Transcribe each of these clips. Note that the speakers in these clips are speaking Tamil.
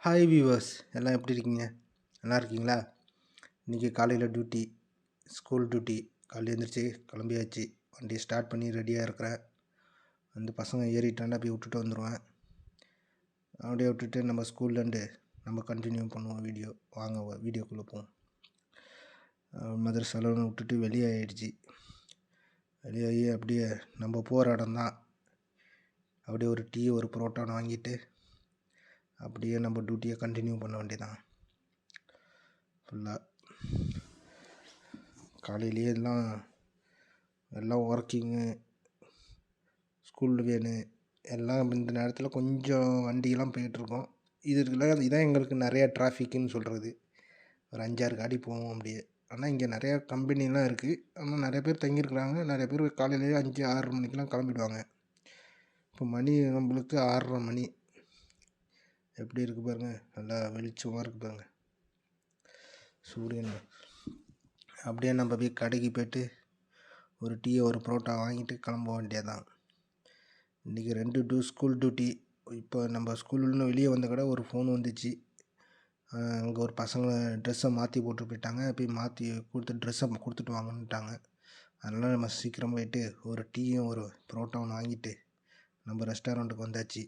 ஹாய் வியூவர்ஸ் எல்லாம் எப்படி இருக்கீங்க? நல்லா இருக்கீங்களா? இன்றைக்கி காலையில் டியூட்டி, ஸ்கூல் டியூட்டி. காலையில் எழுந்திரிச்சி கிளம்பியாச்சு. வண்டியை ஸ்டார்ட் பண்ணி ரெடியாக இருக்கிறேன். வந்து பசங்க ஏறிட்டாண்டா போய் விட்டுட்டு வந்துடுவேன். அப்படியே விட்டுட்டு நம்ம ஸ்கூல்லேருந்து நம்ம கண்டினியூ பண்ணுவோம் வீடியோ. வாங்க வீடியோக்குள்ளே போவோம். மதரசாலன்னு விட்டுட்டு வெளியே ஆகிடுச்சு. வெளியாகி அப்படியே நம்ம போகிற இடம் தான். அப்படியே ஒரு டீ ஒரு புரோட்டான்னு வாங்கிட்டு அப்படியே நம்ம டியூட்டியை கண்டினியூ பண்ண வேண்டியதான். ஃபுல்லாக காலையிலேயே எல்லாம் ஒர்க்கிங்கு, ஸ்கூல் வேனு எல்லாம் இந்த நேரத்தில் கொஞ்சம் வண்டியெல்லாம் போயிட்டுருக்கோம். இதான் எங்களுக்கு நிறையா டிராஃபிக்குன்னு சொல்கிறது. ஒரு 5-6 காடி போவோம் அப்படியே. ஆனால் இங்கே நிறையா கம்பெனிலாம் இருக்குது. ஆனால் நிறைய பேர் தங்கியிருக்கிறாங்க. நிறைய பேர் காலையிலேயே 5-6 மணிக்கெலாம் கிளம்பிடுவாங்க. இப்போ மணி நம்மளுக்கு 6:30 மணி. எப்படி இருக்குது பாருங்கள், நல்லா வெளிச்சமாக இருக்குது பாருங்கள் சூரியன். அப்படியே நம்ம போய் கடைக்கு போய்ட்டு ஒரு டீ ஒரு புரோட்டா வாங்கிட்டு கிளம்ப வேண்டியதான். இன்றைக்கி 2 ஸ்கூல் டியூட்டி. இப்போ நம்ம ஸ்கூல்லேருந்து வெளியே வந்த கடை ஒரு ஃபோன் வந்துச்சு. அங்கே ஒரு பசங்க ட்ரெஸ்ஸை மாற்றி போட்டு போயிட்டாங்க. போய் மாற்றி ட்ரெஸ்ஸை கொடுத்துட்டு வாங்கன்னுட்டாங்க. அதனால் நம்ம சீக்கிரம் போயிட்டு ஒரு டீயும் ஒரு புரோட்டாவும் வாங்கிட்டு நம்ம ரெஸ்டாரண்ட்டுக்கு வந்தாச்சு.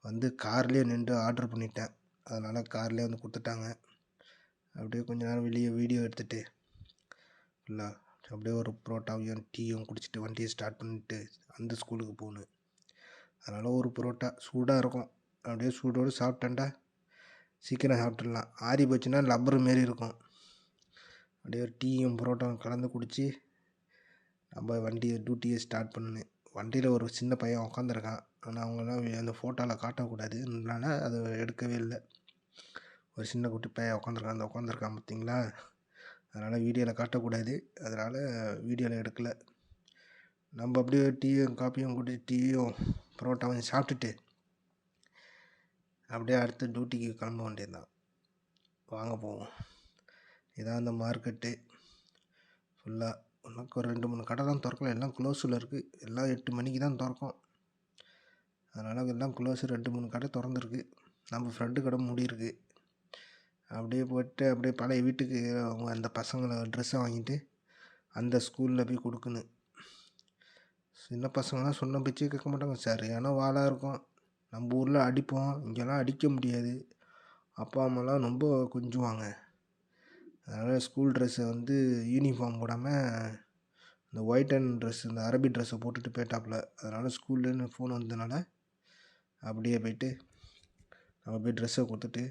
வந்து கார்லேயே நின்று ஆர்டர் பண்ணிட்டேன். அதனால் கார்லேயே வந்து கொடுத்துட்டாங்க. அப்படியே கொஞ்ச நேரம் வெளியே வீடியோ எடுத்துகிட்டு ஃபுல்லாக அப்படியே ஒரு புரோட்டாவையும் டீயும் குடிச்சிட்டு வண்டியை ஸ்டார்ட் பண்ணிவிட்டு அந்த ஸ்கூலுக்கு போகணும். அதனால் ஒரு புரோட்டா சூடாக இருக்கும். அப்படியே சூடோடு சாப்பிட்டேன்டா சீக்கிரம் சாப்பிட்றலாம். ஆறி போச்சுன்னா லப்பர் மாரி இருக்கும். அப்படியே ஒரு டீயும் புரோட்டாவும் கலந்து குடித்து நம்ம டியூட்டியை ஸ்டார்ட் பண்ணணும். வண்டியில் ஒரு சின்ன பையன் உட்காந்துருக்கான். ஆனால் அவங்களாம் அந்த ஃபோட்டோவில் காட்டக்கூடாதுனால அதை எடுக்கவே இல்லை. ஒரு சின்ன குட்டி பையன் உட்காந்துருக்கான் பார்த்தீங்களா? அதனால் வீடியோவில் காட்டக்கூடாது. அதனால் வீடியோவில் எடுக்கலை. நம்ம அப்படியே டீயும் காப்பியும் குடிச்சு டீயும் புரோட்டாவும் சாப்பிட்டுட்டு அப்படியே அடுத்த டியூட்டிக்கு கிளம்ப வேண்டியது தான். வாங்க போவோம். இதான் அந்த மார்க்கெட்டு ஃபுல்லாக. உனக்கு ஒரு 2-3 கடை தான் திறக்கல. எல்லாம் க்ளோஸில் இருக்குது. எல்லாம் 8 மணிக்கு தான் திறக்கும். அதனால் எல்லாம் க்ளோஸு. 2-3 கடை திறந்துருக்கு. நம்ம ஃப்ரெண்டு கடை மூடியிருக்கு. அப்படியே போய்ட்டு அப்படியே பழைய வீட்டுக்கு அவங்க அந்த பசங்களை ட்ரெஸ்ஸை வாங்கிட்டு அந்த ஸ்கூலில் போய் கொடுக்கணும். சின்ன பசங்களாம் சொன்ன பேச்சே கேட்க மாட்டாங்க. சரியான வாளாக இருக்கும். நம்ம ஊரில் அடிப்போம், இங்கெல்லாம் அடிக்க முடியாது. அப்பா அம்மாலாம் ரொம்ப கொஞ்சுவாங்க. அதனால் ஸ்கூல் ட்ரெஸ்ஸை வந்து யூனிஃபார்ம் போடாமல் இந்த ஒயிட் அண்ட் ட்ரெஸ், இந்த அரபி ட்ரெஸ்ஸை போட்டுட்டு போயிட்டாப்புல. அதனால் ஸ்கூல்லேருந்து ஃபோன் வந்ததுனால அப்படியே போய்ட்டு நம்ம போய் ட்ரெஸ்ஸை கொடுத்துட்டு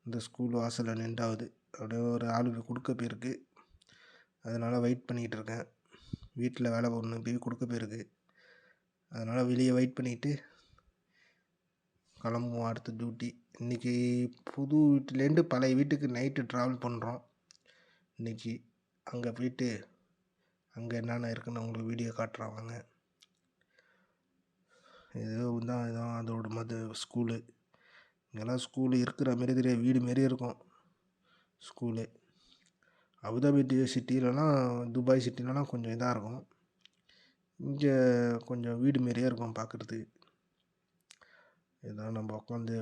இந்த ஸ்கூல் வாசலில் நின்றாவது. அப்படியே ஒரு ஆளுக்கு கொடுக்க போயிருக்கு. அதனால் வெயிட் பண்ணிகிட்டு இருக்கேன். வீட்டில் வேலை ஒன்று போய் கொடுக்க போயிருக்கு. அதனால் வெளியே வெயிட் பண்ணிவிட்டு கிளம்புவோம் அடுத்த டியூட்டி. இன்றைக்கி புது வீட்டிலேருந்து பழைய வீட்டுக்கு நைட்டு ட்ராவல் பண்ணுறோம். இன்றைக்கி அங்கே போயிட்டு அங்கே என்னென்ன இருக்குன்னு உங்களுக்கு வீடியோ காட்டுறாங்க. இதான் அதோட ஸ்கூலு. இங்கெல்லாம் ஸ்கூலு இருக்கிற மாரி தெரியாது, வீடு மாரி இருக்கும் ஸ்கூலு. அபுதாபி சிட்டிலலாம், துபாய் சிட்டிலலாம் கொஞ்சம் இதாக இருக்கும். இங்கே கொஞ்சம் வீடு மாரியே இருக்கும் பார்க்குறதுக்கு. இதான் நம்ம உட்காந்து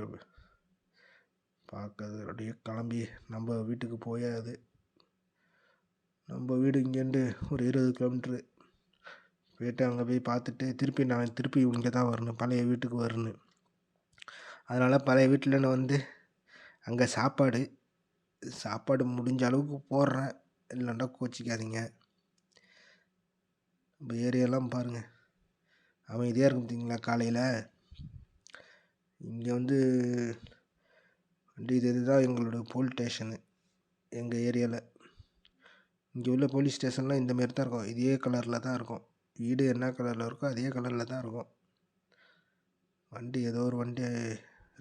பார்க்கறது. அப்படியே கிளம்பி நம்ம வீட்டுக்கு போயாது. நம்ம வீடு இங்கேருந்து ஒரு 20 கிலோமீட்ரு. போய்ட்டு அங்கே போய் பார்த்துட்டு திருப்பி இங்கே தான் வரணும், பழைய வீட்டுக்கு வரணும். அதனால் பழைய வீட்டில் நான் வந்து அங்கே சாப்பாடு முடிஞ்ச அளவுக்கு போடுறேன். இல்லைன்னா கோச்சிக்காதீங்க. நம்ம ஏரியாலாம் பாருங்கள், அமைதியாக இருக்கும் பார்த்தீங்களா காலையில். இங்கே வந்து இதுதான் எங்களோட போலீஸ் ஸ்டேஷனு. எங்கள் ஏரியாவில் இங்கே உள்ள போலீஸ் ஸ்டேஷன்லாம் இந்தமாரி தான் இருக்கும். இதே கலரில் தான் இருக்கும். வீடு என்ன கலரில் இருக்கோ அதே கலரில் தான் இருக்கும். ஏதோ ஒரு வண்டி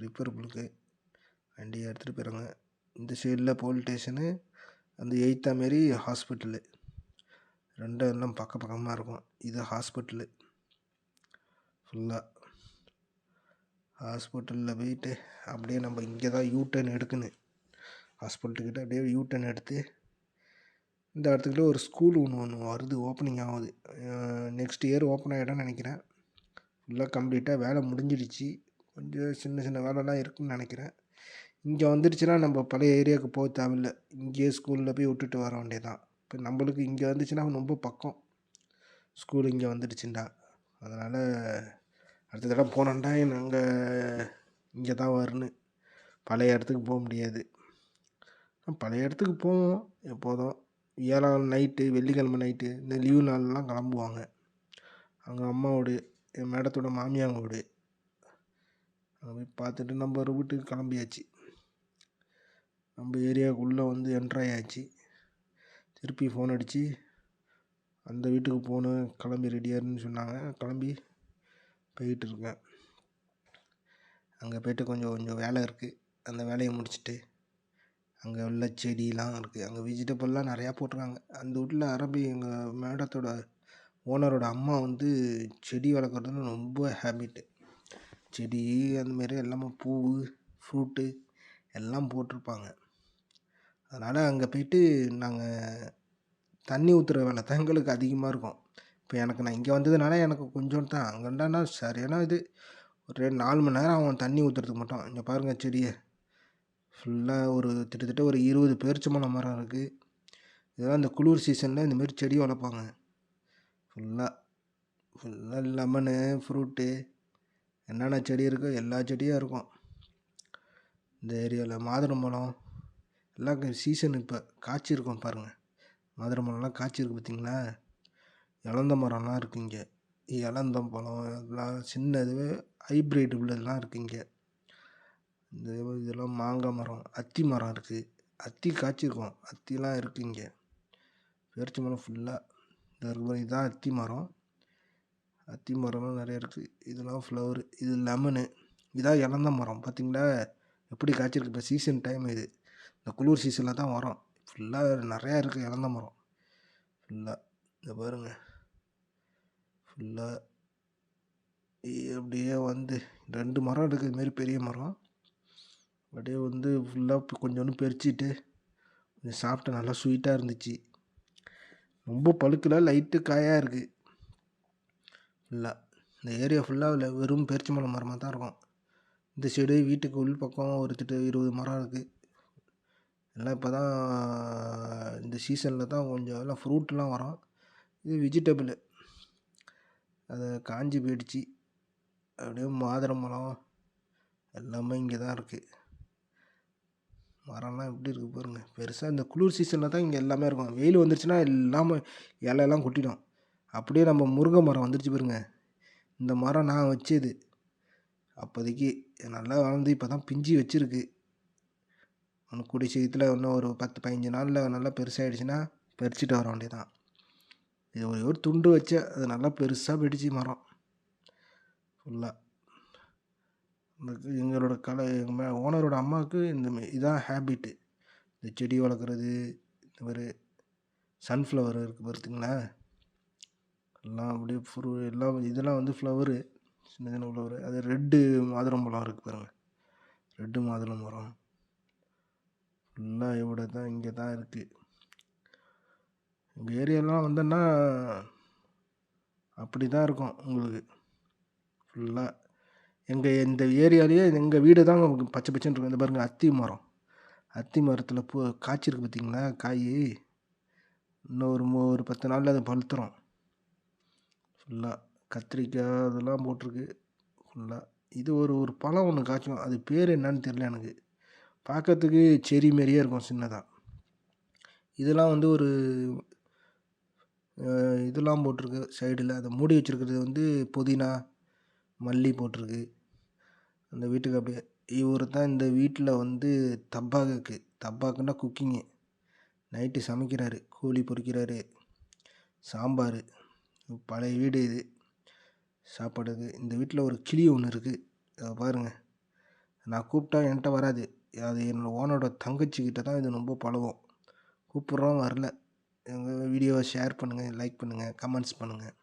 ரிப்பேருக்கு வண்டியை எடுத்துகிட்டு போயிடுறாங்க. இந்த சைடில் போலீஸ் ஸ்டேஷனு, அந்த எய்த்தா மாரி ஹாஸ்பிட்டலு. ரெண்டும் எல்லாம் பக்கமாக இருக்கும். இது ஹாஸ்பிட்டலு. ஃபுல்லாக ஹாஸ்பிட்டலில் போயிட்டு அப்படியே நம்ம இங்கே தான் யூ-டர்ன் எடுக்கணும். ஹாஸ்பிட்டல்கிட்ட அப்படியே யூ-டர்ன் எடுத்து இந்த இடத்துக்கிட்ட ஒரு ஸ்கூல் ஒன்று வருது, ஓப்பனிங் ஆகுது. நெக்ஸ்ட் இயர் ஓப்பன் ஆகிடும்னு நினைக்கிறேன். ஃபுல்லாக கம்ப்ளீட்டாக வேலை முடிஞ்சிடுச்சு. கொஞ்சம் சின்ன வேலைலாம் இருக்குதுன்னு நினைக்கிறேன். இங்கே வந்துடுச்சுன்னா நம்ம பழைய ஏரியாவுக்கு போக தேவையில்ல. இங்கேயே ஸ்கூலில் போய் விட்டுட்டு வர வேண்டியதுதான். இப்போ நம்மளுக்கு இங்கே வந்துச்சுன்னா ரொம்ப பக்கம். ஸ்கூல் இங்கே வந்துடுச்சுண்டா. அதனால் அடுத்த தடவை போனோம்னா நாங்கள் இங்கே தான் வரணும். பழைய இடத்துக்கு போக முடியாது. பழைய இடத்துக்கு போவோம் எப்போதும். வியாழன் நைட்டு, வெள்ளிக்கிழமை நைட்டு இந்த லீவு நாள்லாம் கிளம்புவாங்க. அவங்க அம்மா வீடு, என் மேடத்தோட மாமியாங்க வீடு. அங்கே போய் பார்த்துட்டு நம்ம ஒரு வீட்டுக்கு கிளம்பியாச்சு. நம்ம ஏரியாவுக்குள்ளே வந்து என்ட்ராயாச்சு. திருப்பி ஃபோன் அடித்து அந்த வீட்டுக்கு போகணும், கிளம்பி ரெடியாருன்னு சொன்னாங்க. கிளம்பி போயிட்டுருக்கேன். அங்கே போய்ட்டு கொஞ்சம் வேலை இருக்குது. அந்த வேலையை முடிச்சுட்டு அங்கே உள்ள செடியெலாம் இருக்குது. அங்கே வெஜிடபிள்லாம் நிறையா போட்டிருக்காங்க. அந்த வீட்டில் அரபி எங்கள் மேடத்தோட ஓனரோட அம்மா வந்து செடி வளர்க்குறதுல ரொம்ப ஹேபிட்டு. செடி அந்தமாரி எல்லாமே பூ, ஃப்ரூட்டு எல்லாம் போட்டிருப்பாங்க. அதனால் அங்கே போய்ட்டு நாங்கள் தண்ணி ஊற்றுற வேலை தான் எங்களுக்கு அதிகமாக இருக்கும். இப்போ நான் இங்கே வந்ததுனால எனக்கு கொஞ்சம் தான். அங்கேண்டானா சரியான இது ஒரு 4 மணி நேரம் ஆகும் தண்ணி ஊற்றுறதுக்கு மட்டும். இங்கே பாருங்கள் செடியை ஃபுல்லாக கிட்டத்தட்ட ஒரு 20 பேரிச்சம்பழம் மரம் இருக்குது. இதெல்லாம் இந்த குளிர் சீசனில் இந்தமாரி செடி வளர்ப்பாங்க. ஃபுல்லாக லெமனு, ஃப்ரூட்டு என்னென்ன செடி இருக்கோ எல்லா செடியும் இருக்கும் இந்த ஏரியாவில். மாதுளம்பழம் எல்லாம் சீசன் இப்போ காய்ச்சிருக்கோம் பாருங்கள். மாதுளம்பழம்லாம் காய்ச்சிருக்கு பார்த்தீங்களா. இலந்த மரம்லாம் இருக்குது இங்கே. இலந்த பழம் எல்லாம் சின்ன இதுவே ஹைப்ரிட் உள்ளதெல்லாம் இருக்குது இங்கே. இதெல்லாம் மாங்காய் மரம், அத்தி மரம் இருக்குது. அத்தி காய்ச்சிருக்கோம், அத்திலாம் இருக்குது இங்கே. பேரிச்ச மரம் ஃபுல்லாக இதுதான் அத்தி மரம். அத்தி மரம்லாம் நிறையா இருக்குது. இதெல்லாம் ஃப்ளவரு, இது லெமனு, இதான் இலந்த மரம். பார்த்திங்களா எப்படி காய்ச்சிருக்கு. இப்போ சீசன் டைம் இது. இந்த குளிர் சீசனில் தான் வரும். ஃபுல்லாக நிறையா இருக்குது இலந்த மரம் ஃபுல்லாக. இதை பாருங்கள் ஃபுல்லாக அப்படியே வந்து 2 மரம் இருக்குது. இதுமாரி பெரிய மரம் அப்படியே வந்து ஃபுல்லாக கொஞ்சோண்டு பறிச்சிட்டு கொஞ்சம் சாப்பிட்டு நல்லா ஸ்வீட்டாக இருந்துச்சு. ரொம்ப பழுக்கல, லைட்டு காயாக இருக்குது ஃபுல்லாக. இந்த ஏரியா ஃபுல்லாக வெறும் பேரிச்சம்பழம் மரமாக தான் இருக்கும். இந்த சைடு வீட்டுக்கு உள் பக்கம் ஒரு 20 மரம் இருக்குது. எல்லாம் இப்போ தான் இந்த சீசனில் தான் கொஞ்சம் எல்லாம் ஃப்ரூட்லாம் வரும். இது வெஜிடபிள் அது காஞ்சி போயிடுச்சு. அப்படியே மாதுளம்பழம் எல்லாமே இங்கே தான் இருக்குது. மரம்லாம் எப்படி இருக்குது பாருங்கள். பெருசாக இந்த குளிர் சீசனில் தான் இங்கே எல்லாமே இருக்கும். வெயில் வந்துருச்சுன்னா எல்லாமே இலையெல்லாம் கொட்டிடும். அப்படியே நம்ம முருங்கை மரம் வந்துருச்சு பாருங்கள். இந்த மரம் நான் வச்சது. அப்போதைக்கு நல்லா வளர்ந்து இப்போ தான் பிஞ்சு வச்சுருக்கு. ஒன்று கூடிய சீக்கிரத்தில் இன்னும் ஒரு 10-15 நாளில் நல்லா பெருசாகிடுச்சுன்னா பறிச்சுட்டு வர வேண்டியதான். இது ஒரு துண்டு வச்சு அது நல்லா பெருசாக போயிடுச்சு மரம் ஃபுல்லாக. எங்களோட எங்கள் ஓனரோட அம்மாவுக்கு இதான் ஹேபிட்டு. இந்த செடி வளர்க்குறது, இந்த மாதிரி சன்ஃப்ளவர் இருக்குது பார்த்திங்களா. எல்லாம் அப்படியே எல்லாம் இதெல்லாம் வந்து ஃப்ளவரு, சின்ன சின்ன ஃப்ளவரு. அது ரெட்டு மாதுளம்பழம் இருக்குது பாருங்கள். ரெட்டு மாதுளம்பழம் ஃபுல்லாக இவ்வளோ தான் இங்கே தான் இருக்குது. எங்கள் ஏரியாலாம் வந்தோன்னா அப்படி தான் இருக்கும் உங்களுக்கு ஃபுல்லாக. இந்த ஏரியாலேயே எங்கள் வீடு தான் பச்சை பச்சைன்னு இருக்கும். இந்த பாருங்கள் அத்தி மரம். அத்தி மரத்தில் காய்ச்சிருக்கு பார்த்திங்களா காய். இன்னும் ஒரு 10 நாளில் அது பழுத்துரும் ஃபுல்லாக. கத்திரிக்காய் அதெல்லாம் போட்டிருக்கு ஃபுல்லாக. இது ஒரு பழம் ஒன்று காய்ச்சும். அது பேர் என்னன்னு தெரியல எனக்கு. பார்க்கறதுக்கு செரி மாரியே இருக்கும் சின்னதாக. இதெல்லாம் வந்து ஒரு இதெல்லாம் போட்டிருக்கு சைடில். அதை மூடி வச்சுருக்கிறது வந்து புதினா, மல்லி போட்டிருக்கு அந்த வீட்டுக்கு. அப்படியே இவர் தான் இந்த வீட்டில் வந்து தப்பாக்குன்னா குக்கிங்கு. நைட்டு சமைக்கிறாரு, கோழி பொரிக்கிறாரு, சாம்பார். பழைய வீடு இது சாப்பாடுக்கு. இந்த வீட்டில் ஒரு கிளி ஒன்று இருக்குது. அதை பாருங்கள். நான் கூப்பிட்டா என்கிட்ட வராது. அது என்னோடய ஓனரோட தங்கச்சிக்கிட்ட தான் இது ரொம்ப பழகும். கூப்பிட்றோம் வரல. எங்கள் வீடியோவை ஷேர் பண்ணுங்கள், லைக் பண்ணுங்கள், கமெண்ட்ஸ் பண்ணுங்கள்.